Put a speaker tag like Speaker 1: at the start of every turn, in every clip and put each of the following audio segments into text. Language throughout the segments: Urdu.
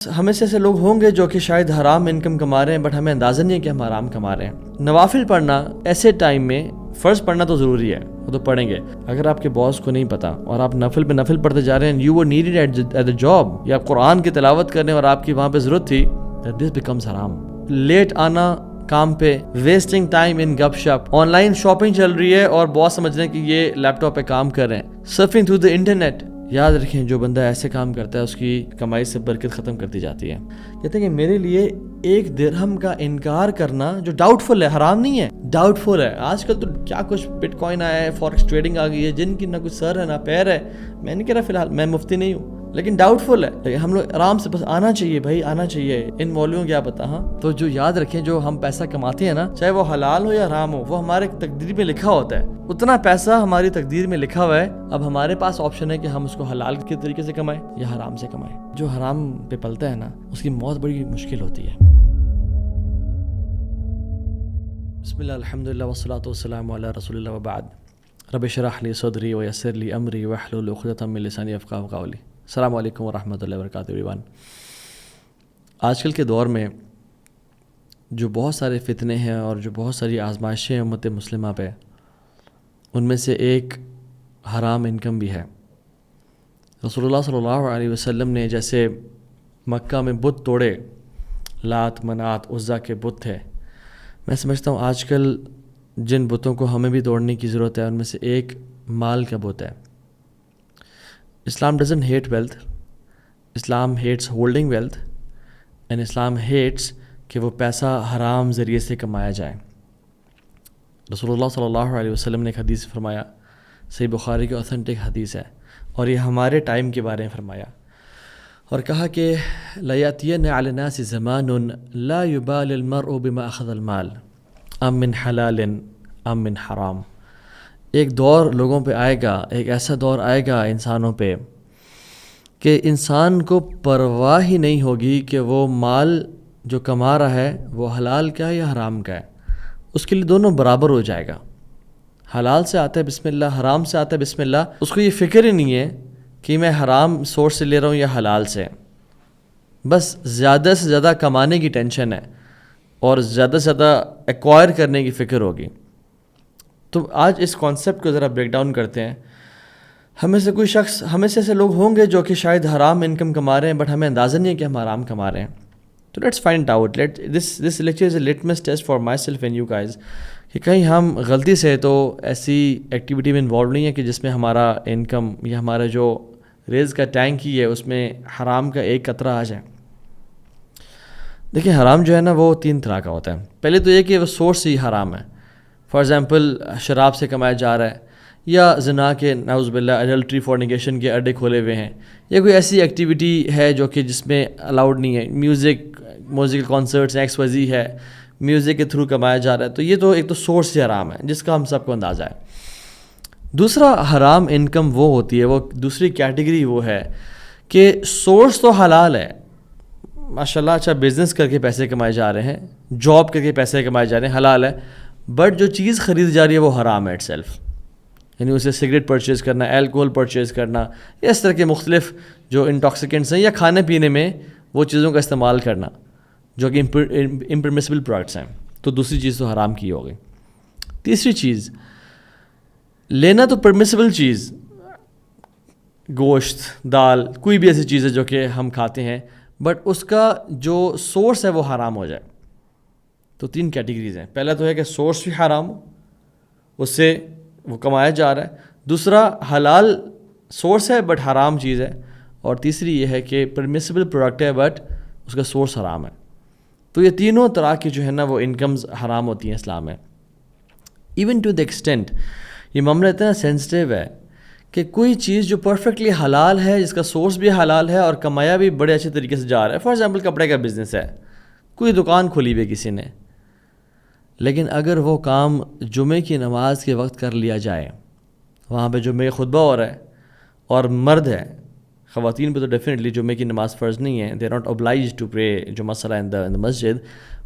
Speaker 1: ہمیں سے ایسے لوگ ہوں گے جو کہ شاید حرام انکم کما رہے ہیں بٹ ہمیں اندازہ نہیں ہے کہ ہم حرام کما رہے ہیں۔ نوافل پڑھنا ایسے ٹائم میں، فرض پڑھنا تو ضروری ہے، وہ تو پڑھیں گے۔ اگر آپ کے باس کو نہیں پتا اور آپ نفل پہ نفل پڑھتے جا رہے ہیں، you were needed at a job, یا آپ قرآن کی تلاوت کرنے اور آپ کی وہاں پہ ضرورت تھی، دس بیکمز حرام۔ لیٹ آنا کام پہ، ویسٹنگ ٹائم ان گپ شپ، آن لائن شاپنگ چل رہی ہے اور باس سمجھ رہے ہیں کہ یہ لیپ ٹاپ پہ کام کر رہے ہیں، سرفنگ تھرو دا انٹرنیٹ۔ یاد رکھیں جو بندہ ایسے کام کرتا ہے اس کی کمائی سے برکت ختم کر دی جاتی ہے۔ کہتے ہیں کہ میرے لیے 1 درہم کا انکار کرنا جو ڈاؤٹ فل ہے، حرام نہیں ہے، ڈاؤٹ فل ہے۔ آج کل تو کیا کچھ بٹ کوائن آیا ہے، فورکس ٹریڈنگ آ گئی ہے، جن کی نہ کوئی سر ہے نہ پیر ہے۔ میں نہیں کہہ رہا فی الحال، میں مفتی نہیں ہوں، لیکن ڈاؤٹ فل ہے۔ لیکن ہم لوگ آرام سے بس آنا چاہیے بھائی، آنا چاہیے، ان مولویوں کیا پتا۔ ہاں تو جو یاد رکھیں، جو ہم پیسہ کماتے ہیں نا، چاہے وہ حلال ہو یا حرام ہو، وہ ہمارے تقدیر میں لکھا ہوتا ہے، اتنا پیسہ ہماری تقدیر میں لکھا ہوا ہے۔ اب ہمارے پاس آپشن ہے کہ ہم اس کو حلال کے طریقے سے کمائیں یا حرام سے کمائیں۔ جو حرام پہ پلتا ہے نا، اس کی موت بڑی مشکل ہوتی ہے۔ بسم اللہ، الحمدللہ والصلاۃ والسلام علی رسول اللہ وبعد۔ رب اشرح لی صدری ویسر لی امری واحلل عقدۃ من لسانی یفقہوا قولی۔ السلام علیکم ورحمۃ اللہ وبرکاتہ ایوریون۔ آج کل کے دور میں جو بہت سارے فتنے ہیں اور جو بہت ساری آزمائشیں ہیں امت مسلمہ پہ، ان میں سے ایک حرام انکم بھی ہے۔ رسول اللہ صلی اللہ علیہ وسلم نے جیسے مکہ میں بت توڑے، لات منات عزا کے بت تھے، میں سمجھتا ہوں آج کل جن بتوں کو ہمیں بھی توڑنے کی ضرورت ہے ان میں سے ایک مال کا بت ہے۔ Islam doesn't hate wealth, Islam hates holding wealth, and Islam hates کہ وہ پیسہ حرام ذریعے سے کمایا جائے۔ رسول اللہ صلی اللہ علیہ وسلم نے ایک حدیث فرمایا، صحیح بخاری کی اوتھینٹک حدیث ہے، اور یہ ہمارے ٹائم کے بارے میں فرمایا، اور کہا کہ لَيَأْتِيَنَّ عَلَى النَّاسِ زَمَانٌ لَا يُبَالِ الْمَرْءُ بِمَا أَخَذَ الْمَالِ أَم مِّنْ حَلَالٍ أَم مِّنْ حَرَامٍ۔ ایک دور لوگوں پہ آئے گا، ایک ایسا دور آئے گا انسانوں پہ کہ انسان کو پرواہ ہی نہیں ہوگی کہ وہ مال جو کما رہا ہے وہ حلال کا ہے یا حرام کا ہے، اس کے لیے دونوں برابر ہو جائے گا۔ حلال سے آتا ہے بسم اللہ، حرام سے آتا ہے بسم اللہ، اس کو یہ فکر ہی نہیں ہے کہ میں حرام سورس سے لے رہا ہوں یا حلال سے، بس زیادہ سے زیادہ کمانے کی ٹینشن ہے اور زیادہ سے زیادہ ایکوائر کرنے کی فکر ہوگی۔ تو آج اس کانسیپٹ کو ذرا بریک ڈاؤن کرتے ہیں۔ ہمیں سے کوئی شخص، ہمیں سے ایسے لوگ ہوں گے جو کہ شاید حرام انکم کما رہے ہیں بٹ ہمیں اندازہ نہیں ہے کہ ہم حرام کما رہے ہیں۔ تو let's find out, this lecture is a litmus test for my self and you guys, کہ کہیں ہم غلطی سے تو ایسی ایکٹیویٹی میں انوالو نہیں ہے کہ جس میں ہمارا انکم یا ہمارا جو رزق کا ٹینک ہی ہے اس میں حرام کا ایک قطرہ آ جائے۔ دیکھیں حرام جو ہے نا وہ 3 طرح کا ہوتا ہے۔ پہلے تو یہ کہ وہ سورس ہی حرام ہے، فار ایگزامپل شراب سے کمایا جا رہا ہے، یا زنا کے نعوذ باللہ ایڈلٹری فورنیکیشن کے اڈے کھولے ہوئے ہیں، یا کوئی ایسی ایکٹیویٹی ہے جو کہ جس میں الاؤڈ نہیں ہے، music concerts X Y Z ہے، میوزک کے تھرو کمایا جا رہا ہے، تو یہ تو ایک تو سورس ہی حرام ہے جس کا ہم سب کو اندازہ ہے۔ دوسرا حرام انکم وہ ہوتی ہے، وہ دوسری کیٹیگری وہ ہے کہ سورس تو حلال ہے، ماشاءاللہ اچھا بزنس کر کے پیسے کمائے جا رہے ہیں، جاب کر کے پیسے کمائے جا رہے ہیں، حلال ہے، بٹ جو چیز خرید جا رہی ہے وہ حرام ہے اٹ سیلف، یعنی اسے سگریٹ پرچیز کرنا، الکوہل پرچیز کرنا، یا اس طرح کے مختلف جو انٹاکسیکینٹس ہیں، یا کھانے پینے میں وہ چیزوں کا استعمال کرنا جو کہ امپرمیسبل پروڈکٹس ہیں، تو دوسری چیز تو حرام کی ہو گئی۔ تیسری چیز، لینا تو پرمیسبل چیز، گوشت، دال، کوئی بھی ایسی چیز ہے جو کہ ہم کھاتے ہیں، بٹ اس کا جو سورس ہے وہ حرام ہو جائے۔ تو 3 کیٹیگریز ہیں، پہلا تو ہے کہ سورس بھی حرام ہو، اس سے وہ کمایا جا رہا ہے، دوسرا حلال سورس ہے بٹ حرام چیز ہے، اور تیسری یہ ہے کہ پرمیسبل پروڈکٹ ہے بٹ اس کا سورس حرام ہے۔ تو یہ تینوں طرح کی جو ہے نا وہ انکمز حرام ہوتی ہیں اسلام میں۔ ایون ٹو دی ایکسٹینٹ یہ معاملہ اتنا سینسٹیو ہے کہ کوئی چیز جو پرفیکٹلی حلال ہے، جس کا سورس بھی حلال ہے اور کمایا بھی بڑے اچھے طریقے سے جا رہا ہے، فار ایگزامپل کپڑے کا بزنس ہے، کوئی دکان کھولی ہوئی کسی نے، لیکن اگر وہ کام جمعے کی نماز کے وقت کر لیا جائے، وہاں پہ جمعے کا خطبہ ہو رہا ہے اور مرد ہے، خواتین پہ تو ڈیفینیٹلی جمعے کی نماز فرض نہیں ہے، they are not obliged to pray جمعہ صلاح ان دا مسجد،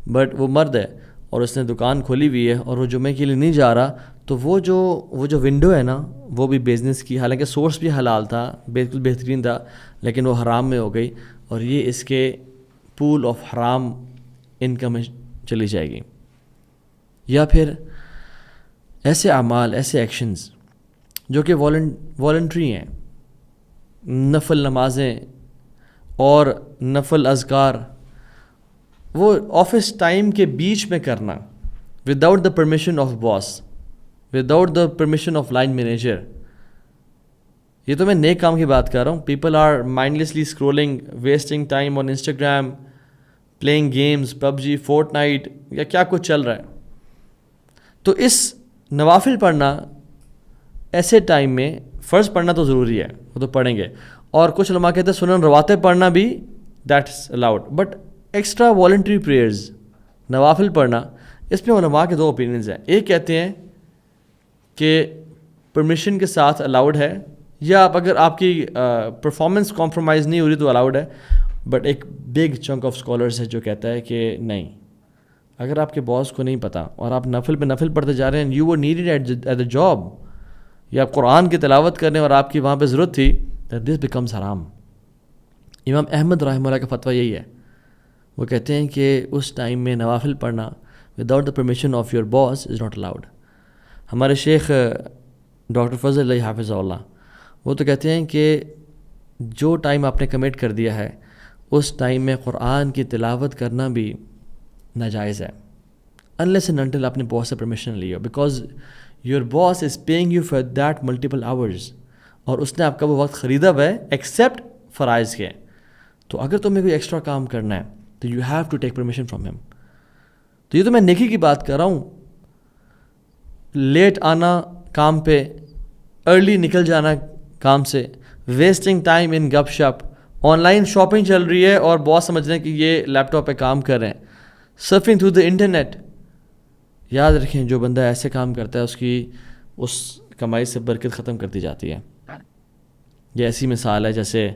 Speaker 1: بٹ وہ مرد ہے اور اس نے دکان کھولی ہوئی ہے اور وہ جمعے کے لیے نہیں جا رہا، تو وہ جو ونڈو ہے نا وہ بھی بزنس کی، حالانکہ سورس بھی حلال تھا، بالکل بہترین تھا، لیکن وہ حرام میں ہو گئی، اور یہ اس کے پول آف حرام انکم میں چلی جائے گی. یا پھر ایسے اعمال، ایسے ایکشنز جو کہ والنٹری ہیں، نفل نمازیں اور نفل اذکار، وہ آفس ٹائم کے بیچ میں کرنا without the permission of boss, without the permission of line manager. یہ تو میں نیک کام کی بات کر رہا ہوں. People are mindlessly scrolling, wasting time on Instagram, playing games, PUBG، Fortnite یا کیا کچھ چل رہا ہے. تو اس نوافل پڑھنا ایسے ٹائم میں، فرض پڑھنا تو ضروری ہے، وہ تو پڑھیں گے، اور کچھ علماء کہتے ہیں سنن رواتب پڑھنا بھی that's allowed, but extra voluntary prayers, نوافل پڑھنا، اس میں علماء کے دو اوپینینز ہیں. ایک کہتے ہیں کہ پرمیشن کے ساتھ الاؤڈ ہے، یا اگر آپ کی پرفارمنس کمپرومائز نہیں ہو رہی تو الاؤڈ ہے. بٹ ایک بگ چنک آف اسکالرز ہے جو کہتا ہے کہ نہیں، اگر آپ کے باس کو نہیں پتہ اور آپ نفل پہ نفل پڑھتے جا رہے ہیں، you were needed at the job, یا آپ قرآن کی تلاوت کرنے اور آپ کی وہاں پہ ضرورت تھی، دس بیکمز حرام. امام احمد رحمہ اللہ کا فتویٰ یہی ہے. وہ کہتے ہیں کہ اس ٹائم میں نوافل پڑھنا without the permission of your boss is not allowed. ہمارے شیخ ڈاکٹر فضل اللہ حافظہ اللہ، وہ تو کہتے ہیں کہ جو ٹائم آپ نے کمٹ کر دیا ہے اس ٹائم میں قرآن کی تلاوت کرنا بھی ناجائز ہے، unless and until آپ نے باس سے پرمیشن لی ہو، because your boss is paying you for that multiple hours, اور اس نے آپ کا وہ وقت خریدا ہوا ہے ایکسیپٹ فرائض کے. تو اگر تمہیں کوئی ایکسٹرا کام کرنا ہے تو you have to take permission from ہم. تو یہ تو میں نیکی کی بات کر رہا ہوں. لیٹ آنا کام پہ، ارلی نکل جانا کام سے، ویسٹنگ ٹائم ان گپ شپ، آن لائن شاپنگ چل رہی ہے اور باس سمجھ رہے ہیں کہ یہ لیپ ٹاپ پہ کام کر رہے ہیں، سرفنگ تھرو دا انٹرنیٹ. یاد رکھیں جو بندہ ایسے کام کرتا ہے اس کی اس کمائی سے برکت ختم کرتی جاتی ہے. یہ ایسی مثال ہے جیسے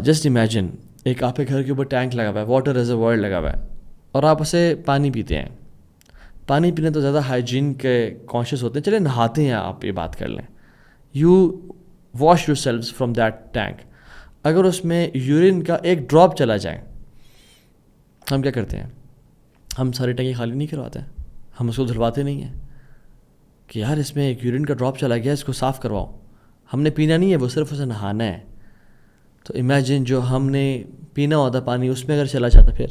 Speaker 1: جسٹ امیجن ایک آپ کے گھر کے اوپر ٹینک لگا ہوا ہے، واٹر ریزروائر لگا ہوا ہے، اور آپ اسے پانی پیتے ہیں. پانی پینے تو زیادہ ہائیجین کے کانشیس ہوتے ہیں، چلے نہاتے ہیں آپ، یہ بات کر لیں، you wash your سیلفز from that tank. اگر اس میں یورین کا ایک ڈراپ چلا جائے، ہم کیا کرتے ہیں؟ ہم ساری ٹینکی خالی نہیں کرواتے ہیں، ہم اس کو دھلواتے نہیں ہیں کہ یار اس میں ایک یورین کا ڈراپ چلا گیا، اس کو صاف کرواؤ. ہم نے پینا نہیں ہے، وہ صرف اسے نہانا ہے. تو امیجن جو ہم نے پینا ہوتا پانی اس میں اگر چلا جاتا پھر.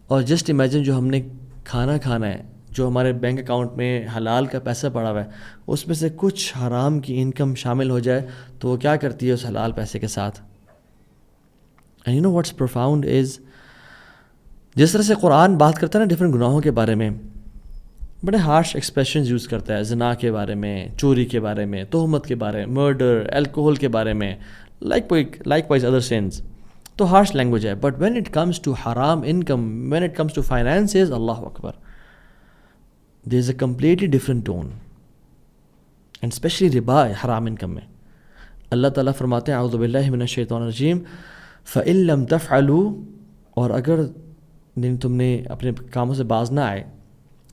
Speaker 1: اور جسٹ امیجن جو ہم نے کھانا ہے، جو ہمارے بینک اکاؤنٹ میں حلال کا پیسہ پڑا ہوا ہے، اس میں سے کچھ حرام کی انکم شامل ہو جائے تو وہ کیا کرتی ہے اس حلال پیسے کے ساتھ؟ And you know what's profound is, جس طرح سے قرآن بات کرتا ہے نا ڈفرینٹ گناہوں کے بارے میں، بڑے ہارش ایکسپریشنز یوز کرتا ہے، زنا کے بارے میں، چوری کے بارے میں، تہمت کے بارے میں، مرڈر، الکوہل کے بارے میں، لائک وائز ادر سینس. تو ہارش لینگویج ہے. But when it comes to حرام income, when it comes to finances, اللہ اکبر، there is a completely different tone. And especially ربا حرام انکم میں. اللہ تعالیٰ فرماتے ہیں اعوذ باللہ من الشیطان الرجیم فَإِن لَمْ تَفْعَلُوا، اور اگر تم نے اپنے کاموں سے باز نہ آئے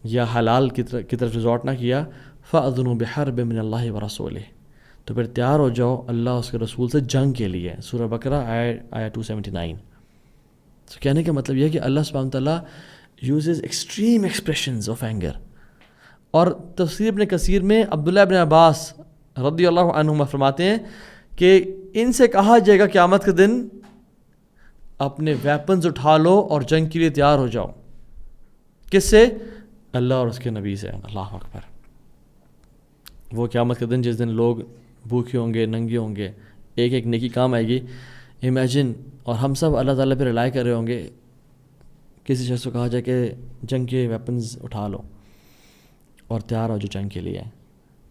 Speaker 1: یا حلال کی طرف ریزورٹ نہ کیا، فَأَذُنُوا بِحَرْبٍ مِّنَ اللَّهِ وَرَسُولِهِ، تو پھر تیار ہو جاؤ اللہ اس کے رسول سے جنگ کے لیے. سورہ بقرہ آیا 279. تو کہنے کا مطلب یہ ہے کہ اللہ سبحانہ تعالیٰ uses extreme expressions of anger. اور تفسیر ابن کثیر میں عبداللہ ابن عباس رضی اللہ عنہما فرماتے ہیں کہ ان سے کہا جائے گا قیامت کے دن اپنے ویپنز اٹھا لو اور جنگ کے لیے تیار ہو جاؤ. کس سے؟ اللہ اور اس کے نبی سے. اللہ اکبر. وہ قیامت کے دن جس دن لوگ بھوکے ہوں گے، ننگے ہوں گے، ایک ایک نیکی کام آئے گی. امیجن، اور ہم سب اللہ تعالیٰ پہ ریلائی کر رہے ہوں گے. کسی شخص کو کہا جائے کہ جنگ کے ویپنز اٹھا لو اور تیار ہو جو جنگ کے لیے.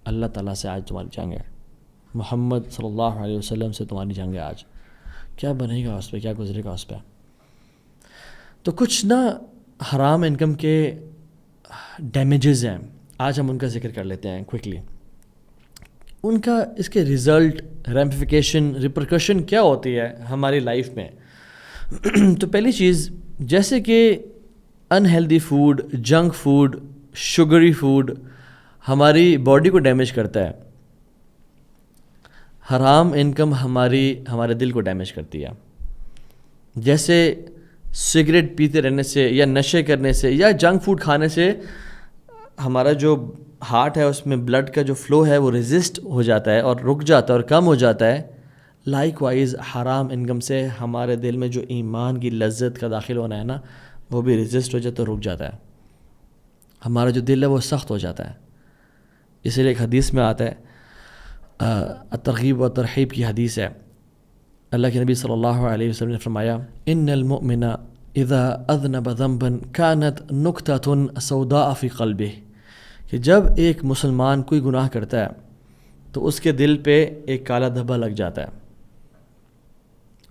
Speaker 1: اللہ تعالیٰ سے آج تمہاری جنگ ہے، محمد صلی اللہ علیہ وسلم سے تمہاری جنگ ہے. آج کیا بنے گا اس پہ، کیا گزرے گا اس پہ؟ تو کچھ نا حرام انکم کے ڈیمیجز ہیں، آج ہم ان کا ذکر کر لیتے ہیں کوئکلی. ان کا اس کے رزلٹ، ریمیفیکیشن، ریپرکشن کیا ہوتی ہے ہماری لائف میں. تو پہلی چیز، جیسے کہ unhealthy food, junk food, sugary food ہماری باڈی کو ڈیمیج کرتا ہے، حرام انکم ہمارے دل کو ڈیمیج کرتی ہے. جیسے سگریٹ پیتے رہنے سے یا نشے کرنے سے یا جنک فوڈ کھانے سے ہمارا جو ہارٹ ہے اس میں بلڈ کا جو فلو ہے وہ ریزسٹ ہو جاتا ہے اور رک جاتا ہے اور کم ہو جاتا ہے، لائک وائز حرام انکم سے ہمارے دل میں جو ایمان کی لذت کا داخل ہونا ہے نا وہ بھی ریزسٹ ہو جاتا ہے، رک جاتا ہے، ہمارا جو دل ہے وہ سخت ہو جاتا ہے۔ اسی لیے ایک حدیث میں آتا ہے، ترغیب و ترحیب کی حدیث ہے، اللہ کے نبی صلی اللہ علیہ وسلم نے فرمایا ان المؤمن اذا اذنب ذنبا كانت نکتة سوداء فی قلبہ، کہ جب ایک مسلمان کوئی گناہ کرتا ہے تو اس کے دل پہ ایک کالا دھبا لگ جاتا ہے،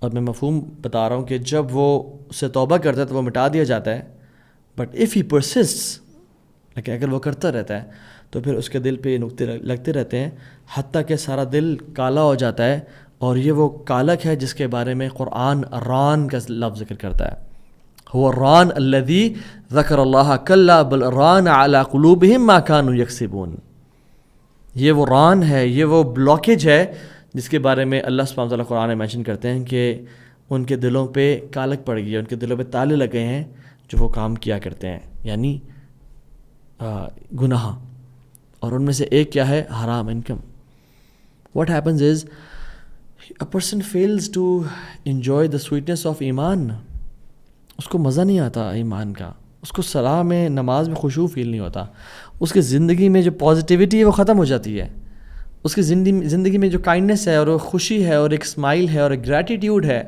Speaker 1: اور میں مفہوم بتا رہا ہوں کہ جب وہ اسے توبہ کرتا ہے تو وہ مٹا دیا جاتا ہے، بٹ اف ہی پرسسٹس، لیکن اگر وہ کرتا رہتا ہے تو پھر اس کے دل پہ یہ نقطے لگتے رہتے ہیں حتیٰ کہ سارا دل کالا ہو جاتا ہے، اور یہ وہ کالک ہے جس کے بارے میں قرآن ران کا لفظ ذکر کرتا ہے، هو الران الذي ذکر اللہ کلا بل ران علی قلوبہم ما كانوا یکسبون، یہ وہ ران ہے، یہ وہ بلاکیج ہے جس کے بارے میں اللہ سبحانہ وتعالیٰ قرآن میں مینشن کرتے ہیں کہ ان کے دلوں پہ کالک پڑ گئی ہے، ان کے دلوں پہ تالے لگے ہیں جو وہ کام کیا کرتے ہیں، یعنی گناہ، اور ان میں سے ایک کیا ہے؟ حرام income. What happens is a person fails to enjoy the sweetness of ایمان، اس کو مزہ نہیں آتا ایمان کا، اس کو صلاح میں نماز میں خشوع فیل نہیں ہوتا، اس کی زندگی میں جو پازیٹیوٹی ہے وہ ختم ہو جاتی ہے، اس کی زندگی میں جو کائنڈنس ہے اور وہ خوشی ہے اور ایک اسمائل ہے اور ایک گریٹیٹیوڈ ہے،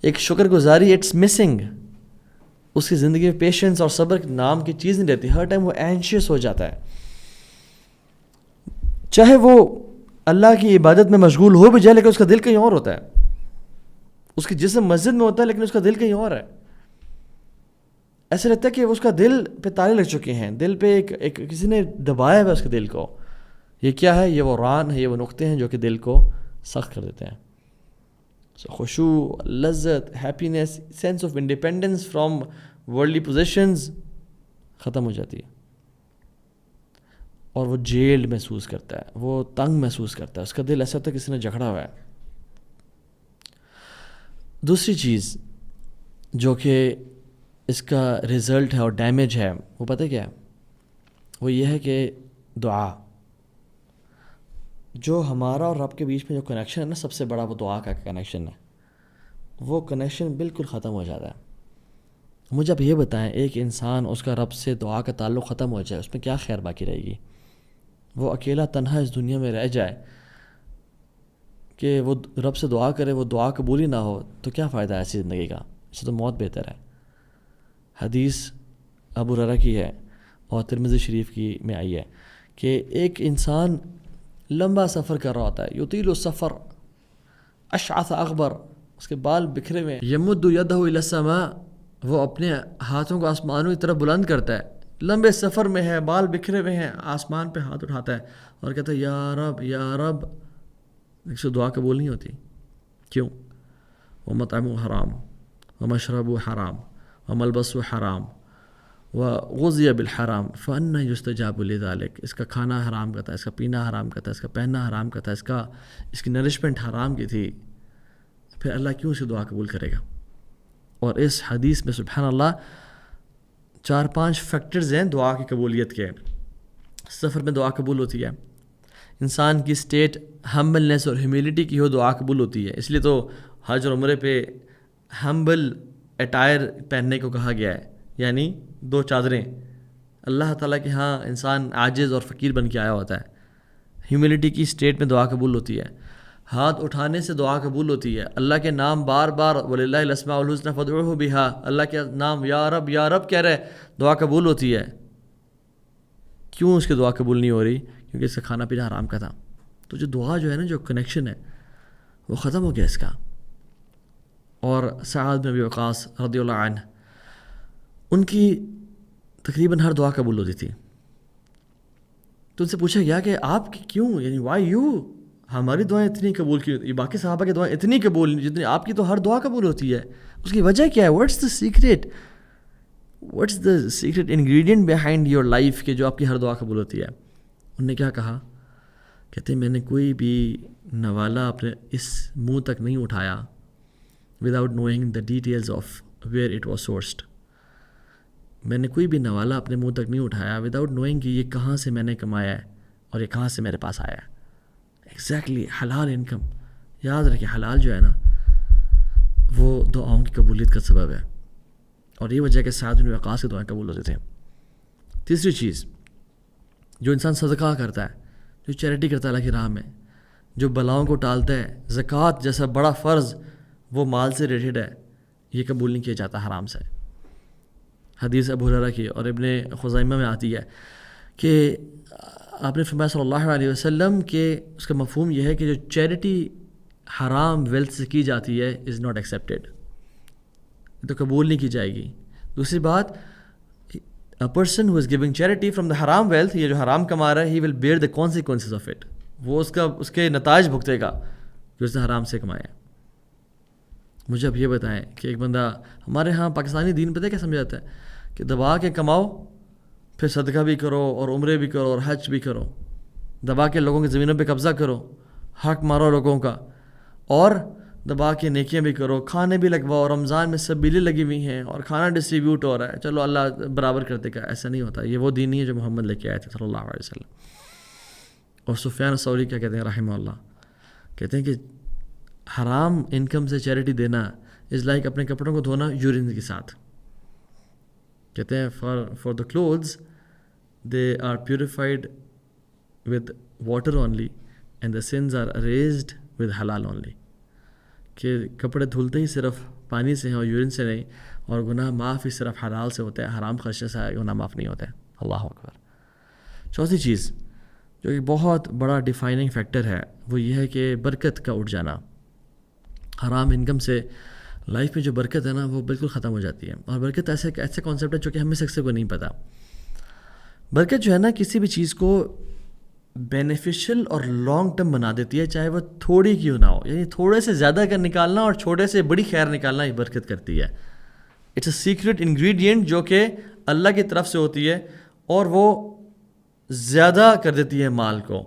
Speaker 1: ایک شکر گزاری، اٹس مسنگ، اس کی زندگی میں پیشنس اور صبر نام کی چیز نہیں رہتی، ہر ٹائم وہ اینشیس ہو جاتا ہے، چاہے وہ اللہ کی عبادت میں مشغول ہو بھی جائے لیکن اس کا دل کہیں اور ہوتا ہے، اس کی جسم مسجد میں ہوتا ہے لیکن اس کا دل کہیں اور ہے، ایسا لگتا ہے کہ اس کا دل پہ تالے لگ چکے ہیں، دل پہ ایک کسی نے دبایا ہوا اس کے دل کو، یہ کیا ہے؟ یہ وہ ران ہے، یہ وہ نقطے ہیں جو کہ دل کو سخت کر دیتے ہیں۔ خشوع، لذت، happiness, sense of independence from worldly positions ختم ہو جاتی ہے، اور وہ جیلڈ محسوس کرتا ہے، وہ تنگ محسوس کرتا ہے، اس کا دل ایسا ہوتا ہے کسی نے جھگڑا ہوا ہے۔ دوسری چیز جو کہ اس کا رزلٹ ہے اور ڈیمیج ہے وہ پتہ کیا ہے؟ وہ یہ ہے کہ دعا، جو ہمارا اور رب کے بیچ میں جو کنیکشن ہے نا، سب سے بڑا وہ دعا کا کنیکشن ہے، وہ کنیکشن بالکل ختم ہو جاتا ہے۔ مجھے آپ یہ بتائیں، ایک انسان اس کا رب سے دعا کا تعلق ختم ہو جائے، اس میں کیا خیر باقی رہے گی؟ وہ اکیلا تنہا اس دنیا میں رہ جائے کہ وہ رب سے دعا کرے، وہ دعا قبول ہی نہ ہو، تو کیا فائدہ ہے ایسی زندگی کا؟ اس سے تو موت بہتر ہے۔ حدیث ابو ہریرہ کی ہے اور ترمذی شریف کی میں آئی ہے کہ ایک انسان لمبا سفر کر رہا ہوتا ہے، یطیل السفر اشعث اغبر، اس کے بال بکھرے ہوئے، یمد یدہ الی السماء، وہ اپنے ہاتھوں کو آسمانوں کی طرف بلند کرتا ہے، لمبے سفر میں ہے، بال بکھرے ہوئے ہیں، آسمان پہ ہاتھ اٹھاتا ہے اور کہتا ہے یا رب یا رب، اس سے دعا قبول نہیں ہوتی۔ کیوں؟ ومطعمہ حرام ومشربہ حرام وملبسہ حرام وغذی بالحرام فأنی یستجاب لذلک، اس کا کھانا حرام کا تھا، اس کا پینا حرام کا تھا، اس کا پہننا حرام کا تھا، اس کی نرشمنٹ حرام کی تھی، پھر اللہ کیوں اسے دعا قبول کرے گا؟ اور اس حدیث میں سبحان اللہ 4-5 فیکٹرز ہیں دعا کی قبولیت کے۔ سفر میں دعا قبول ہوتی ہے، انسان کی سٹیٹ ہمبلنس اور ہیوملٹی کی ہو، دعا قبول ہوتی ہے، اس لیے تو حج اور عمرے پہ ہمبل اٹائر پہننے کو کہا گیا ہے، یعنی 2 چادریں۔ اللہ تعالیٰ کے ہاں انسان عاجز اور فقیر بن کے آیا ہوتا ہے، ہیوملٹی کی سٹیٹ میں دعا قبول ہوتی ہے، ہاتھ اٹھانے سے دعا قبول ہوتی ہے، اللہ کے نام بار بار وَلِلَّهِ الْأَسْمَاءُ الْحُسْنَىٰ فَادْعُوهُ بِهَا، اللہ کے نام یا رب کہہ رہے دعا قبول ہوتی ہے۔ کیوں اس کی دعا قبول نہیں ہو رہی؟ کیونکہ اس کا کھانا پینا حرام کا تھا۔ تو جو دعا جو ہے نا، جو کنیکشن ہے وہ ختم ہو گیا اس کا۔ اور سعد بن ابی وقاص رضی اللہ عنہ، ان کی تقریباً ہر دعا قبول ہوتی تھی، تو ان سے پوچھا گیا کہ آپ کی کیوں، یعنی وائی یو، ہماری دعائیں اتنی قبول کی، یہ باقی صحابہ کی دعائیں اتنی قبول نہیں جتنی آپ کی تو ہر دعا قبول ہوتی ہے، اس کی وجہ کیا ہے؟ What's the secret ingredient behind your life کہ جو آپ کی ہر دعا قبول ہوتی ہے؟ انہوں نے کیا کہا؟ کہتے ہیں میں نے کوئی بھی نوالہ اپنے اس منہ تک نہیں اٹھایا without knowing the details of where it was sourced. میں نے کوئی بھی نوالا اپنے منہ تک نہیں اٹھایا وداؤٹ نوئنگ کہ یہ کہاں سے میں نے کمایا ہے اور یہ کہاں سے میرے پاس آیا ہے. ایگزیکٹلی حلال انکم. یاد رکھیں حلال جو ہے نا وہ دعاؤں کی قبولیت کا سبب ہے، اور یہ وجہ کہ سعد بن وقاص کی دعائیں قبول ہوتے تھے. تیسری چیز، جو انسان صدقہ کرتا ہے، جو چیریٹی کرتا ہے اللہ کی راہ میں، جو بلاؤں کو ٹالتا ہے، زکوٰۃ جیسا بڑا فرض وہ مال سے ریلیٹڈ ہے، یہ قبول نہیں کیا جاتا حرام سے. حدیث ابو ہریرہ کی اور ابن خزیمہ میں آتی ہے کہ آپ نے فرمایا صلی اللہ علیہ وسلم کہ اس کا مفہوم یہ ہے کہ جو چیریٹی حرام ویلتھ سے کی جاتی ہے از ناٹ ایکسیپٹیڈ، تو قبول نہیں کی جائے گی. دوسری بات، a person who is giving charity from the haram wealth، یہ جو حرام کما رہا ہے he will bear the consequences of it، وہ اس کے نتائج بھگتے گا جو اس نے حرام سے کمایا. مجھے اب یہ بتائیں کہ ایک بندہ، ہمارے ہاں پاکستانی دین پتہ کیا سمجھاتا ہے کہ دبا کے کماؤ، پھر صدقہ بھی کرو اور عمرے بھی کرو اور حج بھی کرو، دبا کے لوگوں کی زمینوں پہ قبضہ کرو، حق مارو لوگوں کا، اور دبا کے نیکیاں بھی کرو، کھانے بھی لگواؤ، رمضان میں سبیلیں لگی ہوئی ہیں اور کھانا ڈسٹریبیوٹ ہو رہا ہے، چلو اللہ برابر کر دے گا. ایسا نہیں ہوتا. یہ وہ دین نہیں ہے جو محمد لے کے آئے تھے صلی اللہ علیہ وسلم. اور سفیان الثوری کیا کہتے ہیں رحمہ اللہ، کہتے ہیں کہ حرام انکم سے چیریٹی دینا از لائک اپنے کپڑوں کو دھونا یورین کے ساتھ. کہتے ہیں for the clothes they are purified with water only and the sins are erased with حلال اونلی. کہ کپڑے دھلتے ہی صرف پانی سے ہیں اور یورین سے نہیں، اور گناہ معاف ہی صرف حلال سے ہوتا ہے، حرام خرچے سے گناہ معاف نہیں ہوتا ہے. اللہ اکبر. چوتھی چیز جو کہ بہت بڑا ڈیفائننگ فیکٹر ہے وہ یہ ہے کہ برکت کا اٹھ جانا. حرام انکم سے لائف میں جو برکت ہے نا وہ بالکل ختم ہو جاتی ہے. اور برکت ایسے کانسیپٹ ہے جو کہ ہمیں سے کو نہیں پتہ. برکت جو ہے نا کسی بھی چیز کو بینیفیشل اور لانگ ٹرم بنا دیتی ہے، چاہے وہ تھوڑی کیوں نہ ہو. یعنی تھوڑے سے زیادہ کر نکالنا اور چھوٹے سے بڑی خیر نکالنا یہ برکت کرتی ہے. اٹس اے سیکرٹ انگریڈینٹ جو کہ اللہ کی طرف سے ہوتی ہے، اور وہ زیادہ کر دیتی ہے مال کو.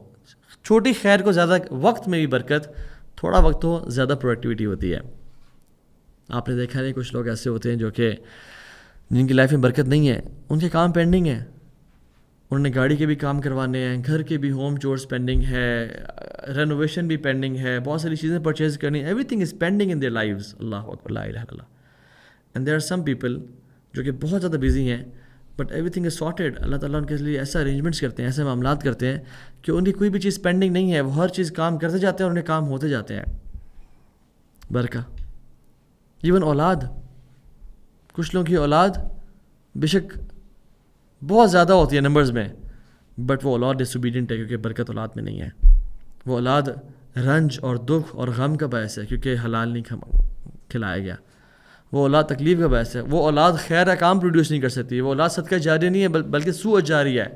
Speaker 1: چھوٹی خیر کو زیادہ وقت میں بھی برکت، تھوڑا وقت ہو زیادہ پروڈکٹیوٹی ہوتی ہے. آپ نے دیکھا نہیں کچھ لوگ ایسے ہوتے ہیں جو کہ جن کی لائف میں برکت نہیں ہے، ان کے کام پینڈنگ ہیں، انہوں نے گاڑی کے بھی کام کروانے ہیں، گھر کے بھی ہوم چورس پینڈنگ ہے، رینوویشن بھی پینڈنگ ہے، بہت ساری چیزیں پرچیز کرنی، everything is pending in their lives. اللہ اکبر، لا الہ الا اللہ. And there are some people جو کہ بہت زیادہ بزی ہیں but everything is sorted. اللہ تعالیٰ ان کے لیے ایسا ارینجمنٹس کرتے ہیں، ایسے معاملات کرتے ہیں کہ ان کی کوئی بھی چیز پینڈنگ نہیں ہے، وہ ہر چیز کام کرتے جاتے ہیں اور انہیں کام ہوتے جاتے ہیں. برکہ. ایون اولاد، کچھ لوگوں کی اولاد بے شک بہت زیادہ ہوتی ہے نمبرز میں، بٹ وہ اولاد ڈسوبیڈینٹ ہے کیونکہ برکت اولاد میں نہیں ہے. وہ اولاد رنج اور دکھ اور غم کا باعث ہے کیونکہ حلال نہیں کھلایا گیا. وہ اولاد تکلیف کا باعث ہے. وہ اولاد خیر کا کام پروڈیوس نہیں کر سکتی. وہ اولاد صدقہ جاری نہیں ہے بلکہ سوء جاری ہے.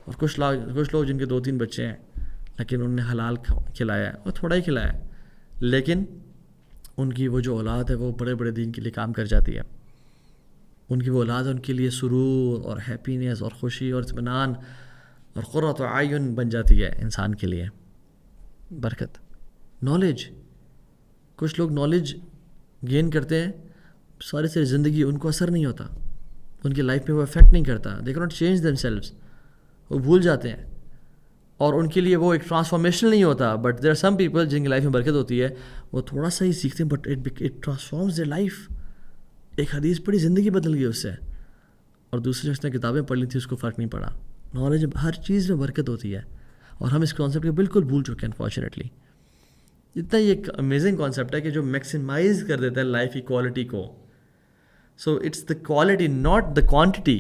Speaker 1: اور کچھ لوگ جن کے 2-3 بچے ہیں لیکن انہوں نے حلال کھلایا ہے، وہ تھوڑا ہی کھلایا ہے، لیکن ان کی وہ جو اولاد ہے وہ بڑے بڑے دین کے لیے کام کر جاتی ہے. ان کی وہ اولاد ان کے لیے سرور اور ہیپینس اور خوشی اور اطمینان اور قرۃ اعین بن جاتی ہے انسان کے لیے. برکت. نالج. کچھ لوگ نالج گین کرتے ہیں، ساری زندگی ان کو اثر نہیں ہوتا، ان کی لائف میں وہ افیکٹ نہیں کرتا. They can not change them selves. وہ بھول جاتے ہیں اور ان کے لیے وہ ایک ٹرانسفارمیشن نہیں ہوتا. But there are some people جن کی لائف میں برکت ہوتی ہے، وہ تھوڑا سا ہی سیکھتے ہیں but it transforms their life. ایک حدیث پڑھی، زندگی بدل گئی اس سے، اور دوسری شخص نے کتابیں پڑھ لی تھی، اس کو فرق نہیں پڑا. نالج، ہر چیز میں برکت ہوتی ہے، اور ہم اس کانسیپٹ کو بالکل بھول چکے ہیں انفارچونیٹلی. اتنا یہ ایک امیزنگ کانسیپٹ ہے کہ جو میکسیمائز کر دیتا ہے لائف کی کوالٹی کو. So it's the quality not the quantity.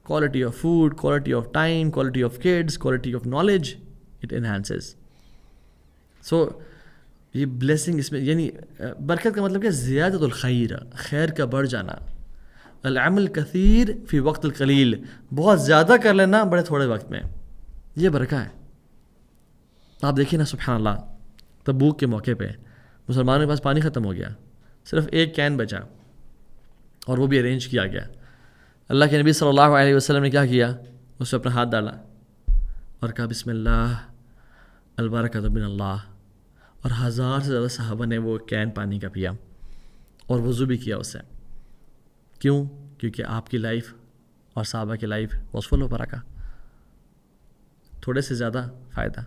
Speaker 1: Quality of food, quality of time, quality of kids, quality of knowledge, it enhances. So یہ بلیسنگ اس میں، یعنی برکت کا مطلب کہ زیادت الخیر، خیر کا بڑھ جانا. العمل کثیر فی وقت القلیل، بہت زیادہ کر لینا بڑے تھوڑے وقت میں، یہ برکہ ہے. آپ دیکھیے نا سبحان اللہ، تبوک کے موقع پہ مسلمانوں کے پاس پانی ختم ہو گیا، صرف ایک کین بچا اور وہ بھی ارینج کیا گیا. اللہ کے نبی صلی اللہ علیہ وسلم نے کیا کیا؟ اس پہ اپنا ہاتھ ڈالا اور کہا بسم اللہ البرکۃ من اللہ، اور 1000 سے زیادہ صحابہ نے وہ کین پانی کا پیا اور وضو بھی کیا اس سے. کیوں؟ کیونکہ آپ کی لائف اور صحابہ کی لائف واز فل آف برکہ, تھوڑے سے زیادہ فائدہ.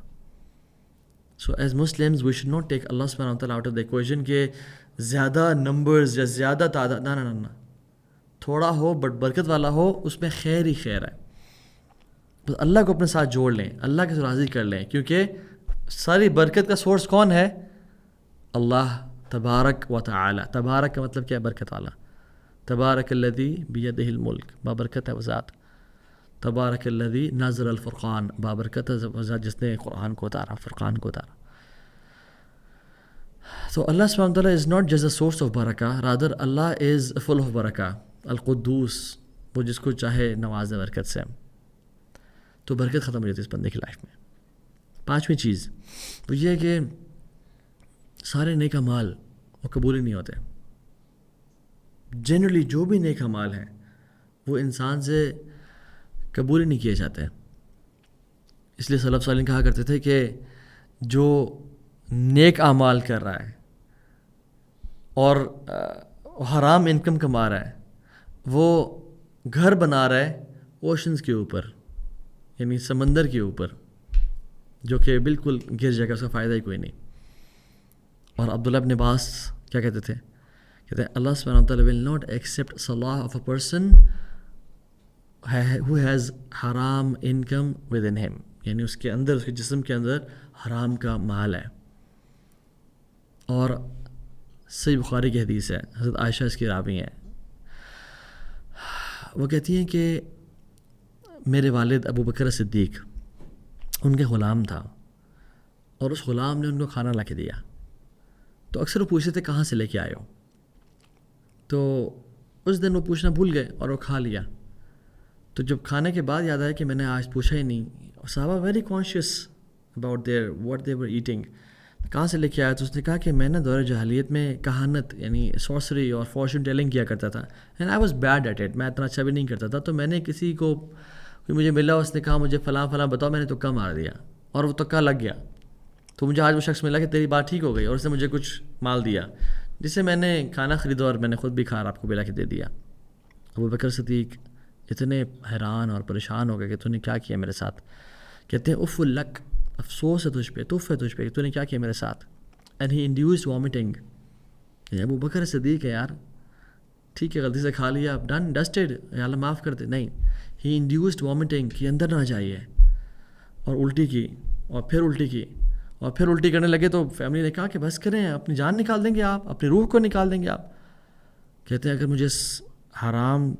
Speaker 1: So as Muslims we should not take اللہ سبحانہ و تعالیٰ آؤٹ آف دا ایکویشن کہ زیادہ نمبرز یا زیادہ تعداد, نہ تھوڑا ہو بٹ برکت والا ہو, اس میں خیر ہی خیر ہے. بس اللہ کو اپنے ساتھ جوڑ لیں, اللہ کے راضی کر لیں, کیونکہ ساری برکت کا سورس کون ہے؟ اللہ تبارک و تعالی. تبارک کا مطلب کیا ہے؟ برکت والا. تبارک الذی بیدہ الملک, بابرکت ہے وہ ذات. تبارک الذی نزل الفرقان, بابرکت ہے وہ ذات جس نے قرآن کو اتارا, فرقان کو اتارا. So Allah subhanahu wa ta'ala is not just a source of barakah, rather Allah is full of barakah. القدوس, وہ جس کو چاہے نواز برکت سے. تو برکت ختم ہو جاتی ہے اس بندے کی لائف میں. 5ویں چیز وہ یہ ہے کہ سارے نیک اعمال وہ قبول ہی نہیں ہوتے. جنرلی جو بھی نیک اعمال ہیں وہ انسان سے قبول ہی نہیں کیے جاتے. اس لیے سلف صالحین کہا کرتے تھے کہ جو نیک اعمال کر رہا ہے اور حرام انکم کما رہا ہے, وہ گھر بنا رہا ہے اوشنز کے اوپر, یعنی سمندر کے اوپر, جو کہ بالکل گر جائے گا, اس کا فائدہ ہی کوئی نہیں. اور عبداللہ ابن عباس کیا کہتے تھے؟ کہتے ہیں اللہ سبحانہ و تعالیٰ will not accept salah of a person who has haram income within him, یعنی اس کے اندر, اس کے جسم کے اندر حرام کا مال ہے. اور صحیح بخاری کی حدیث ہے, حضرت عائشہ اس کی راوی ہیں, وہ کہتی ہیں کہ میرے والد ابو بکر صدیق ان کے غلام تھا, اور اس غلام نے ان کو کھانا لا کے دیا. تو اکثر وہ پوچھتے تھے کہاں سے لے کے آئے ہو, تو اس دن وہ پوچھنا بھول گئے اور وہ کھا لیا. تو جب کھانے کے بعد یاد آیا کہ میں نے آج پوچھا ہی نہیں, اور صحابہ very conscious about their what they were eating, کہاں سے لے کے آیا؟ تو اس نے کہا کہ میں نے دور جاہلیت میں کہانت یعنی سورسری اور فارچون ٹیلنگ کیا کرتا تھا, and I was bad at it, میں اتنا اچھا بھی نہیں کرتا تھا. تو میں نے کسی کو, کوئی مجھے ملا, اس نے کہا مجھے فلاں فلاں بتاؤ, میں نے تکا مار دیا اور وہ تکا لگ گیا. تو مجھے آج وہ شخص ملا کہ تیری بات ٹھیک ہو گئی, اور اس نے مجھے کچھ مال دیا جس سے میں نے کھانا خریدا اور میں نے خود بھی کھا آپ کو بھی لا کے دے دیا. ابو بکر صدیق اتنے حیران اور پریشان ہو گئے کہ تو نے کیا کیا میرے ساتھ. کہتے ہیں اف لک, افسوس ہے تجھ پہ, تف ہے تجھ پہ کہ تو نے کیا کیا میرے ساتھ. And he induced vomiting. ابو بکر صدیق ہے یار, ٹھیک ہے غلطی سے کھا لیا, ڈن ڈسٹڈ, یا اللہ معاف کر دے. نہیں, ہی انڈیوسڈ وامٹنگ, کہ اندر نہ جائیے, اور الٹی کی, اور پھر الٹی کی, اور پھر الٹی کرنے لگے. تو فیملی نے کہا کہ بس کریں, اپنی جان نکال دیں گے آپ, اپنی روح کو نکال دیں گے آپ. کہتے ہیں اگر مجھے حرام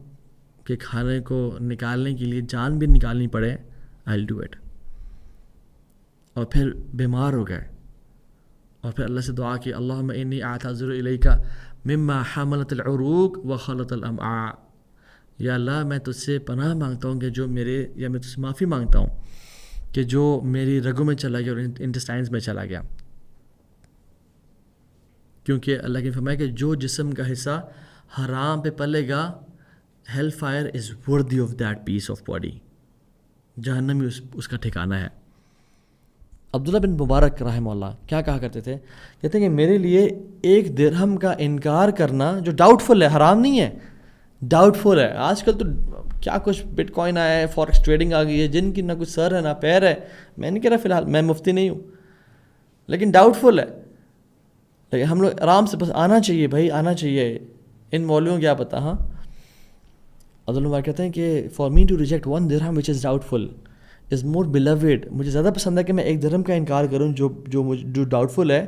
Speaker 1: کے کھانے کو نکالنے کے لیے جان بھی نکالنی پڑے, آئی ول ڈو اٹ. اور پھر بیمار ہو گئے, اور پھر اللہ سے دعا کی, اللہم انی اعتذر الیک مما حملت العروق وخلط الامعاء, یا اللہ میں تجھ سے پناہ مانگتا ہوں کہ جو میرے, یا میں تجھ سے معافی مانگتا ہوں کہ جو میری رگوں میں چلا گیا اور انٹسٹائنز میں چلا گیا. کیونکہ اللہ کی فرمایا کہ جو جسم کا حصہ حرام پہ پلے گا, hellfire is worthy of that piece of body, جہنم ہی اس کا ٹھکانہ ہے. عبداللہ بن مبارک رحمہ اللہ کیا کہا کرتے تھے؟ کہتے ہیں کہ میرے لیے 1 درہم کا انکار کرنا جو ڈاؤٹ فل ہے, حرام نہیں ہے, ڈاؤٹ فل ہے. آج کل تو کیا کچھ بٹ کوائن آیا ہے, فارکس ٹریڈنگ آ گئی ہے, جن کی نہ کچھ سر ہے نہ پیر ہے. میں نہیں کہہ رہا فی الحال, میں مفتی نہیں ہوں, لیکن ڈاؤٹ فل ہے. لیکن ہم لوگ آرام سے بس آنا چاہیے بھائی, آنا چاہیے. ان مولویوں کیا پتا. ہاں, عبداللہ کہتے ہیں کہ فار می ٹو ریجیکٹ 1 درہم وچ از ڈاؤٹ فل از مور بلیوڈ, مجھے زیادہ پسند ہے کہ میں 1 درہم کا انکار کروں جو ڈاؤٹ فل ہے.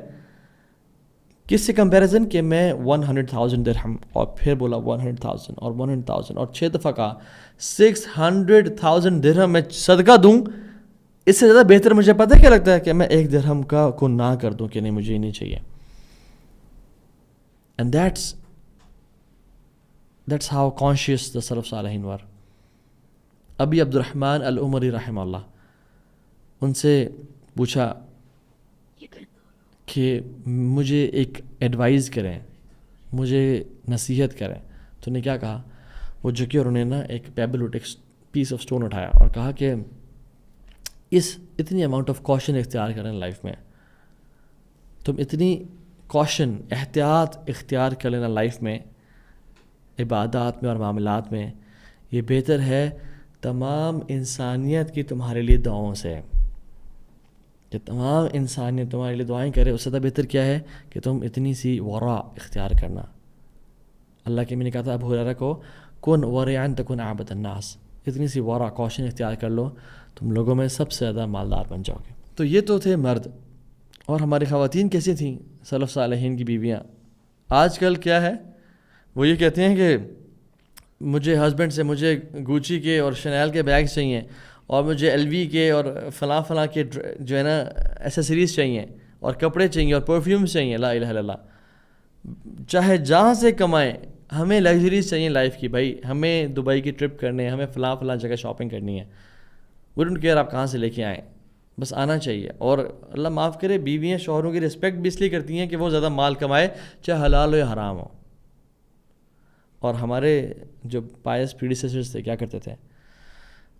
Speaker 1: کس سے کمپیریزن کہ میں 100,000 درہم, اور پھر بولا 100,000 اور 100,000 اور 6 دفعہ کہا 600,000 درہم میں صدقہ دوں. اس سے زیادہ بہتر مجھے پتہ کیا لگتا ہے کہ میں 1 درہم کا کو نہ کر دوں کہ نہیں مجھے ہی نہیں چاہیے. اینڈ دیٹس ہاؤ کانشیس دا سلف صالحین ور. ابی عبد الرحمن العمری رحمہ اللہ, ان سے پوچھا کہ مجھے ایک ایڈوائز کریں, مجھے نصیحت کریں. تو نے کیا کہا؟ وہ جھکے اور انہیں نا ایک پیبل ایک پیس آف اسٹون اٹھایا اور کہا کہ اتنی اماؤنٹ آف کوشن اختیار کریں لائف میں تم اتنی کوشن احتیاط اختیار کر لینا لائف میں، عبادات میں اور معاملات میں، یہ بہتر ہے تمام انسانیت کی تمہارے لیے دعاؤں سے. کہ تمام انسانیت تمہارے لیے دعائیں کرے، اس سے زیادہ بہتر کیا ہے کہ تم اتنی سی ورع اختیار کرنا. اللہ کے میں نے کہا تھا ابو ہریرہ کو، کن ورعاً تکن اعبد الناس، اتنی سی ورع کوشن اختیار کر لو، تم لوگوں میں سب سے زیادہ مالدار بن جاؤ گے. تو یہ تو تھے مرد. اور ہماری خواتین کیسی تھیں سلف صالحین کی بیویاں؟ آج کل کیا ہے، وہ یہ کہتے ہیں کہ مجھے ہسبینڈ سے مجھے گوچی کے اور شنیل کے بیگز چاہیے، اور مجھے ایل وی کے اور فلاں فلاں کے جو ہے نا ایسیسریز چاہیے، اور کپڑے چاہیے، اور پرفیومز چاہیے. لا الہ الا اللہ. چاہے جہاں سے کمائیں، ہمیں لگژریز چاہیے لائف کی. بھائی ہمیں دبئی کی ٹرپ کرنی ہے، ہمیں فلاں فلاں جگہ شاپنگ کرنی ہے. وی ڈونٹ کیئر آپ کہاں سے لے کے آئیں، بس آنا چاہیے. اور اللہ معاف کرے، بیویاں شوہروں کی رسپیکٹ بھی اس لیے کرتی ہیں کہ وہ زیادہ مال کمائے، چاہے حلال ہو یا حرام ہو. اور ہمارے جو پائس پریڈیسیسرز تھے کیا کرتے تھے،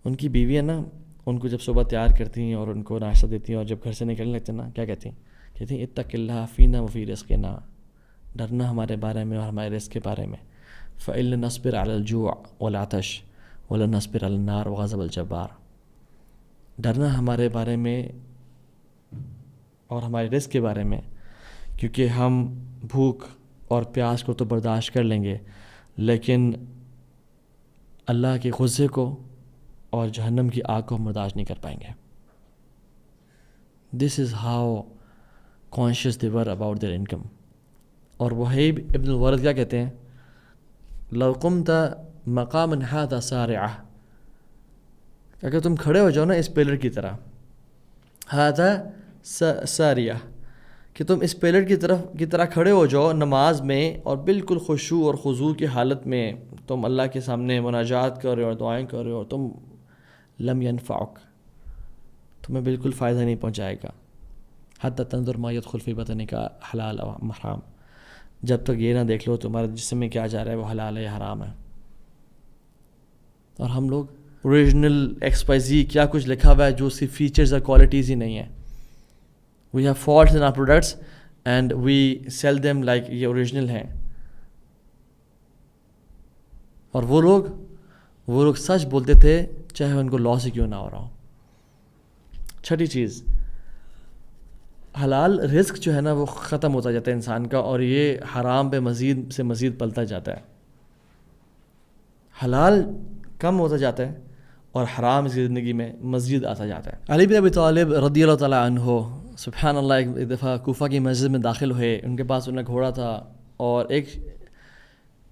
Speaker 1: ان کی بیویاں نا ان کو جب صبح تیار کرتی ہیں اور ان کو ناشتہ دیتی ہیں، اور جب گھر سے نکلنے لگتے ہیں نا کیا کہتی ہیں اتق اللہ فینا وفی رزقنا، ڈرنا ہمارے بارے میں اور ہمارے رزق کے بارے میں. فإن نصبر علی الجوع والعطش ولن نصبر علی النار وغضب الجبار. ڈرنا ہمارے بارے میں اور ہمارے رزق کے بارے میں، کیونکہ ہم بھوک اور پیاس کو تو برداشت کر لیں گے، لیکن اللہ کے غصے کو اور جہنم کی آگ کو ہم برداشت نہیں کر پائیں گے. This is how conscious they were about their income. اور وہیب ابن الورد کیا کہتے ہیں، لو قمت مقاما ھذا سارعہ، اگر تم کھڑے ہو جاؤ نا اس پیلر کی طرح، ھذا ساریہ، کہ تم اس پیلر کی طرح کھڑے ہو جاؤ نماز میں، اور بالکل خشوع اور خضوع کی حالت میں تم اللہ کے سامنے مناجات کر رہے ہو اور دعائیں کر رہے ہو، اور تم لم ینفعک، تمہیں بالکل فائدہ نہیں پہنچائے گا. حتی تنظر ما یدخل فی بطنک حلال و حرام، جب تک یہ نہ دیکھ لو تمہارے جسم میں کیا جا رہا ہے وہ حلال ہے یا حرام ہے. اور ہم لوگ اوریجنل XYZ کیا کچھ لکھا ہوا ہے جو اس کی فیچرز اور کوالٹیز ہی نہیں ہیں. We have faults in our products and we sell them like یہ اوریجنل ہیں. اور وہ لوگ سچ بولتے تھے چاہے ان کو لاس ہی کیوں نہ ہو رہا ہو. چھٹی چیز، حلال رزق جو ہے نا وہ ختم ہوتا جاتا ہے انسان کا، اور یہ حرام پہ مزید سے مزید پلتا جاتا ہے. حلال کم ہوتا جاتا ہے اور حرام اس کی زندگی میں مزید آتا جاتا ہے. علی بن ابی طالب رضی اللہ تعالیٰ عنہ سبحان اللہ ایک دفعہ کوفہ کی مسجد میں داخل ہوئے. ان کے پاس انہیں گھوڑا تھا، اور ایک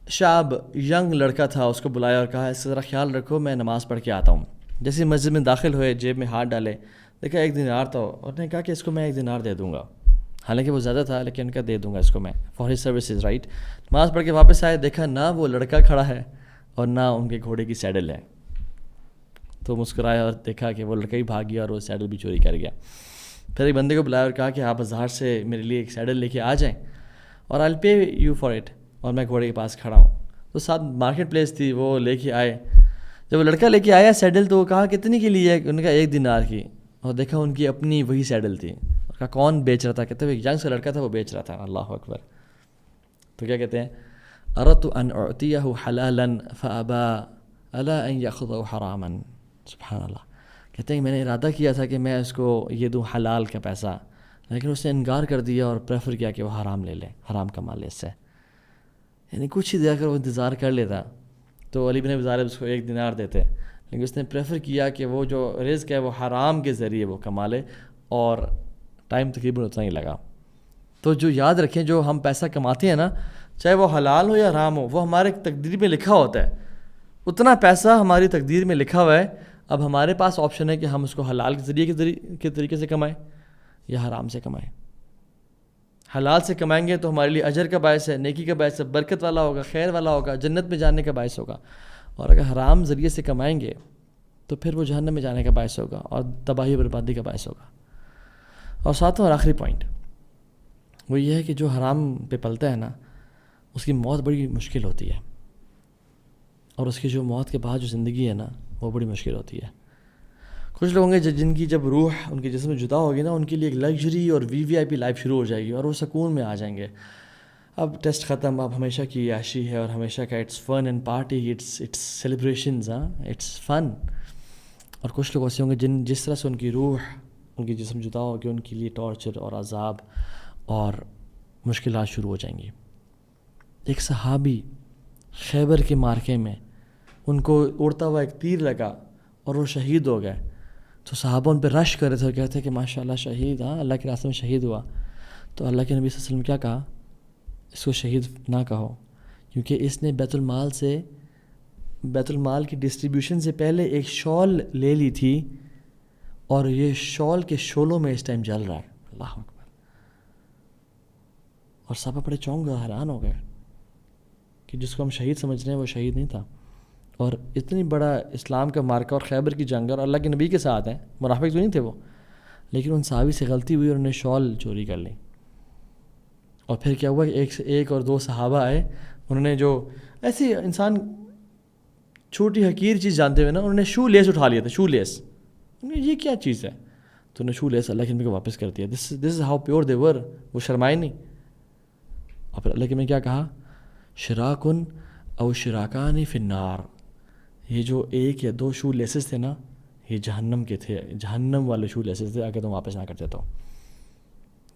Speaker 1: شاب ینگ لڑکا تھا، اس کو بلایا اور کہا اس سے ذرا خیال رکھو، میں نماز پڑھ کے آتا ہوں. جیسے مسجد میں داخل ہوئے جیب میں ہاتھ ڈالے، دیکھا 1 دینار تھا، اور نے کہا کہ اس کو میں 1 دینار دے دوں گا. حالانکہ وہ زیادہ تھا لیکن ان کا دے دوں گا اس کو میں فار ہز سروسز رائٹ. نماز پڑھ کے واپس آئے، دیکھا نہ وہ لڑکا کھڑا ہے اور نہ ان کے گھوڑے کی سیڈل ہے. تو مسکرایا اور دیکھا کہ وہ لڑکا ہی بھاگ گیا اور وہ سیڈل بھی چوری کر گیا. پھر ایک بندے کو بلایا اور کہا کہ آپ بازار سے میرے لیے ایک سیڈل لے کے آ جائیں اور آئی ول پے یو فار اٹ، اور میں گھوڑے کے پاس کھڑا ہوں. تو ساتھ مارکیٹ پلیس تھی، وہ لے کے آئے. جب وہ لڑکا لے کے آیا سیڈل تو وہ کہا کتنی کی لی ہے؟ انہوں نے کہا 1 دینار کی. اور دیکھا ان کی اپنی وہی سیڈل تھی. اور کہا کون بیچ رہا تھا؟ کہتے ہیں ایک ینگ سا لڑکا تھا وہ بیچ رہا تھا. اللہ اکبر. تو کیا کہتے ہیں، اردت ان اعطیہ حلالا فابا الا ان یاخذہ حراما. سبحان اللہ. کہتے ہیں میں نے ارادہ کیا تھا کہ میں اس کو یہ دوں حلال کا پیسہ، لیکن اس نے انکار کر دیا اور پریفر کیا کہ وہ حرام لے لے، حرام کما لے اس سے. یعنی کچھ ہی دے کر وہ انتظار کر لیتا تو علی بن ابی طالب اس کو 1 دینار دیتے، لیکن اس نے پریفر کیا کہ وہ جو رزق ہے وہ حرام کے ذریعے وہ کما لے، اور ٹائم تقریباً اتنا ہی لگا. تو جو یاد رکھیں جو ہم پیسہ کماتے ہیں نا، چاہے وہ حلال ہو یا حرام ہو، وہ ہمارے تقدیر میں لکھا ہوتا ہے. اتنا پیسہ ہماری تقدیر میں لکھا ہوا ہے. اب ہمارے پاس آپشن ہے کہ ہم اس کو حلال کے طریقے سے کمائیں یا حرام سے کمائیں. حلال سے کمائیں گے تو ہمارے لیے اجر کا باعث ہے، نیکی کا باعث ہے، برکت والا ہوگا، خیر والا ہوگا، جنت میں جانے کا باعث ہوگا. اور اگر حرام ذریعے سے کمائیں گے تو پھر وہ جہنم میں جانے کا باعث ہوگا اور تباہی و بربادی کا باعث ہوگا. اور ساتواں اور آخری پوائنٹ وہ یہ ہے کہ جو حرام پہ پلتا ہے نا، اس کی موت بڑی مشکل ہوتی ہے، اور اس کی جو موت کے بعد جو زندگی ہے نا وہ بڑی مشکل ہوتی ہے. کچھ لوگ ہوں گے جن کی جب روح ان کے جسم میں جدا ہوگی نا، ان کے لیے ایک لگژری اور VVIP لائف شروع ہو جائے گی اور وہ سکون میں آ جائیں گے. اب ٹیسٹ ختم، اب ہمیشہ کی عیاشی ہے اور ہمیشہ کا it's fun and party, it's celebrations, it's fun. اور کچھ لوگ ایسے ہوں گے جس طرح سے ان کی روح ان کی جسم جدا ہوگی، ان کے لیے ٹارچر اور عذاب اور مشکلات شروع ہو جائیں گی. ایک صحابی خیبر کے مارکے میں ان کو اڑتا ہوا ایک تیر لگا اور وہ شہید ہو گئے. تو صحابہ ان پہ رش کر رہے تھے اور کہتے ہیں کہ ماشاء اللہ شہید، اللہ کے راستے میں شہید ہوا. تو اللہ کے نبی صلی اللہ علیہ وسلم کیا کہا؟ اس کو شہید نہ کہو، کیونکہ اس نے بیت المال کی ڈسٹریبیوشن سے پہلے ایک شال لے لی تھی اور یہ شال کے شولوں میں اس ٹائم جل رہا ہے. اللہ اکبر. اور صحابہ بڑے چونک گئے، حیران ہو گئے کہ جس کو ہم شہید سمجھ رہے ہیں وہ شہید نہیں تھا. اور اتنی بڑا اسلام کا مارکہ اور خیبر کی جنگ اور اللہ کے نبی کے ساتھ ہیں، منافق تو نہیں تھے وہ، لیکن ان صحابی سے غلطی ہوئی اور انہوں نے شال چوری کر لی. اور پھر کیا ہوا کہ ایک اور دو صحابہ آئے، انہوں نے جو ایسی انسان چھوٹی حقیر چیز جانتے ہوئے نا، انہوں نے شو لیس اٹھا لیا تھا. شو لیس، یہ کیا چیز ہے؟ تو انہوں نے شو لیس اللہ کے نبی کو واپس کر دیا. دس از ہاؤ پیور دے ور. وہ شرمائے نہیں. اور پھر اللہ کے نبی کیا کہا؟ شراکن او شراکانی فی النار. یہ جو ایک یا دو شو لیسز تھے نا، یہ جہنم کے تھے، جہنم والے شو لیسز تھے، اگر تم واپس نہ کرتے تو.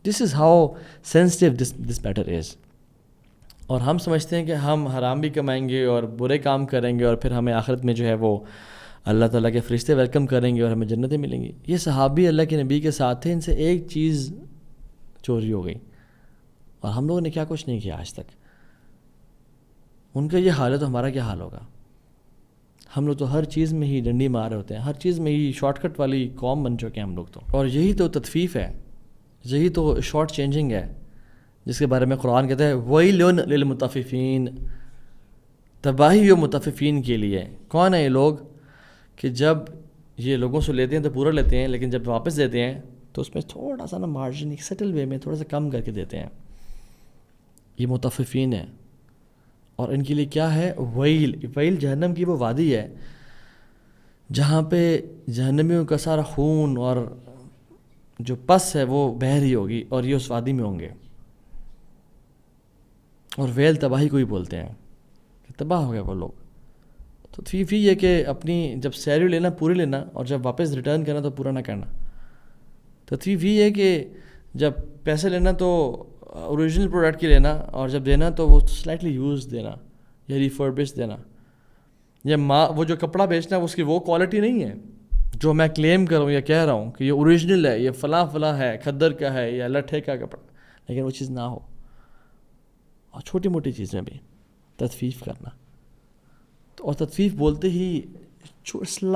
Speaker 1: This is how sensitive this matter is. اور ہم سمجھتے ہیں کہ ہم حرام بھی کمائیں گے اور برے کام کریں گے اور پھر ہمیں آخرت میں جو ہے وہ اللہ تعالیٰ کے فرشتے ویلکم کریں گے اور ہمیں جنتیں ملیں گی. یہ صحابی اللہ کے نبی کے ساتھ تھے، ان سے ایک چیز چوری ہو گئی اور ہم لوگوں نے کیا کچھ نہیں کیا آج تک. ان کا یہ حال ہے تو ہمارا کیا حال ہوگا؟ ہم لوگ تو ہر چیز میں ہی ڈنڈی مار رہے ہوتے ہیں، ہر چیز میں ہی شارٹ کٹ والی قوم بن چکے ہیں ہم لوگ تو. اور یہی تو تطفیف ہے، یہی تو شارٹ چینجنگ ہے جس کے بارے میں قرآن کہتا ہے وَيْلٌ لِلْمُطَفِّفِينَ. تباہی ہو مطففین کے لیے. کون ہے یہ لوگ کہ جب یہ لوگوں سے لیتے ہیں تو پورا لیتے ہیں، لیکن جب واپس دیتے ہیں تو اس میں تھوڑا سا نا مارجن ایک سیٹل وے میں تھوڑا سا کم کر کے دیتے ہیں. یہ مطففین ہے. اور ان کے لیے کیا ہے؟ ویل جہنم کی وہ وادی ہے جہاں پہ جہنمیوں کا سارا خون اور جو پس ہے وہ بہہ رہی ہوگی اور یہ اس وادی میں ہوں گے. اور ویل تباہی کو ہی بولتے ہیں کہ تباہ ہو گئے وہ لوگ. تو تھیفی یہ کہ اپنی جب سیلری لینا پوری لینا اور جب واپس ریٹرن کرنا تو پورا نہ کرنا. تو تھیفی یہ کہ جب پیسے لینا تو اوریجنل پروڈکٹ کی لینا اور جب دینا تو وہ سلائٹلی یوز دینا یا ریفربش دینا. یا وہ جو کپڑا بیچنا ہے اس کی وہ کوالٹی نہیں ہے جو میں کلیم کروں یا کہہ رہا ہوں کہ یہ اوریجنل ہے، یہ فلاں فلاں ہے، کھدر کا ہے یا لٹھے کا کپڑا، لیکن وہ چیز نہ ہو. اور چھوٹی موٹی چیزیں بھی تطفیف کرنا. تو اور تطفیف بولتے ہی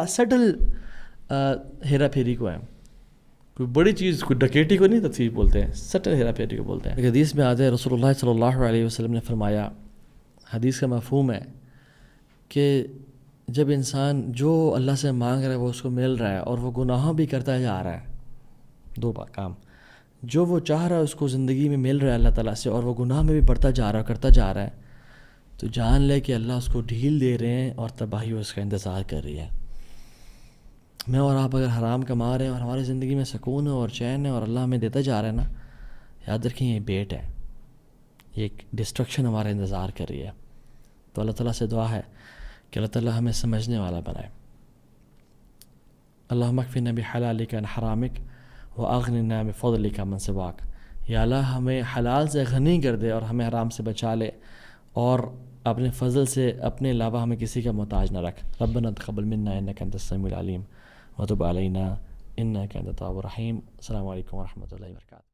Speaker 1: سٹل ہیرا پھیری کو ہے، کوئی بڑی چیز، کوئی ڈکیٹی کو نہیں تطفیف بولتے ہیں، سٹل ہیرا پھیری کو بولتے ہیں. حدیث میں آتا ہے رسول اللہ صلی اللہ علیہ وسلم نے فرمایا، حدیث کا مفہوم ہے کہ جب انسان جو اللہ سے مانگ رہا ہے وہ اس کو مل رہا ہے اور وہ گناہوں بھی کرتا جا رہا ہے، دو کام، جو وہ چاہ رہا ہے اس کو زندگی میں مل رہا ہے اللہ تعالیٰ سے اور وہ گناہ میں بھی بڑھتا جا رہا ہے، کرتا جا رہا ہے، تو جان لے کہ اللہ اس کو ڈھیل دے رہے ہیں اور تباہی اس کا انتظار کر رہی ہے. میں اور آپ اگر حرام کما رہے ہیں اور ہماری زندگی میں سکون ہے اور چین ہے اور اللہ ہمیں دیتا جا رہا ہے نا، یاد رکھیں یہ بیٹ ہے، یہ ایک ڈسٹرکشن ہمارا انتظار کر رہی ہے. تو اللہ تعالیٰ سے دعا ہے کہ اللہ تعالیٰ ہمیں سمجھنے والا بنائے. اللہم اکفنا بحلالک عن حرامک واغننا بفضلک من سواک. یا اللہ ہمیں حلال سے غنی کر دے اور ہمیں حرام سے بچا لے اور اپنے فضل سے اپنے علاوہ ہمیں کسی کا محتاج نہ رکھ. ربنا تقبل منا انک انت السمیع العلیم وتب علینا انک انت التواب الرحیم. السلام علیکم ورحمۃ اللہ وبرکاتہ.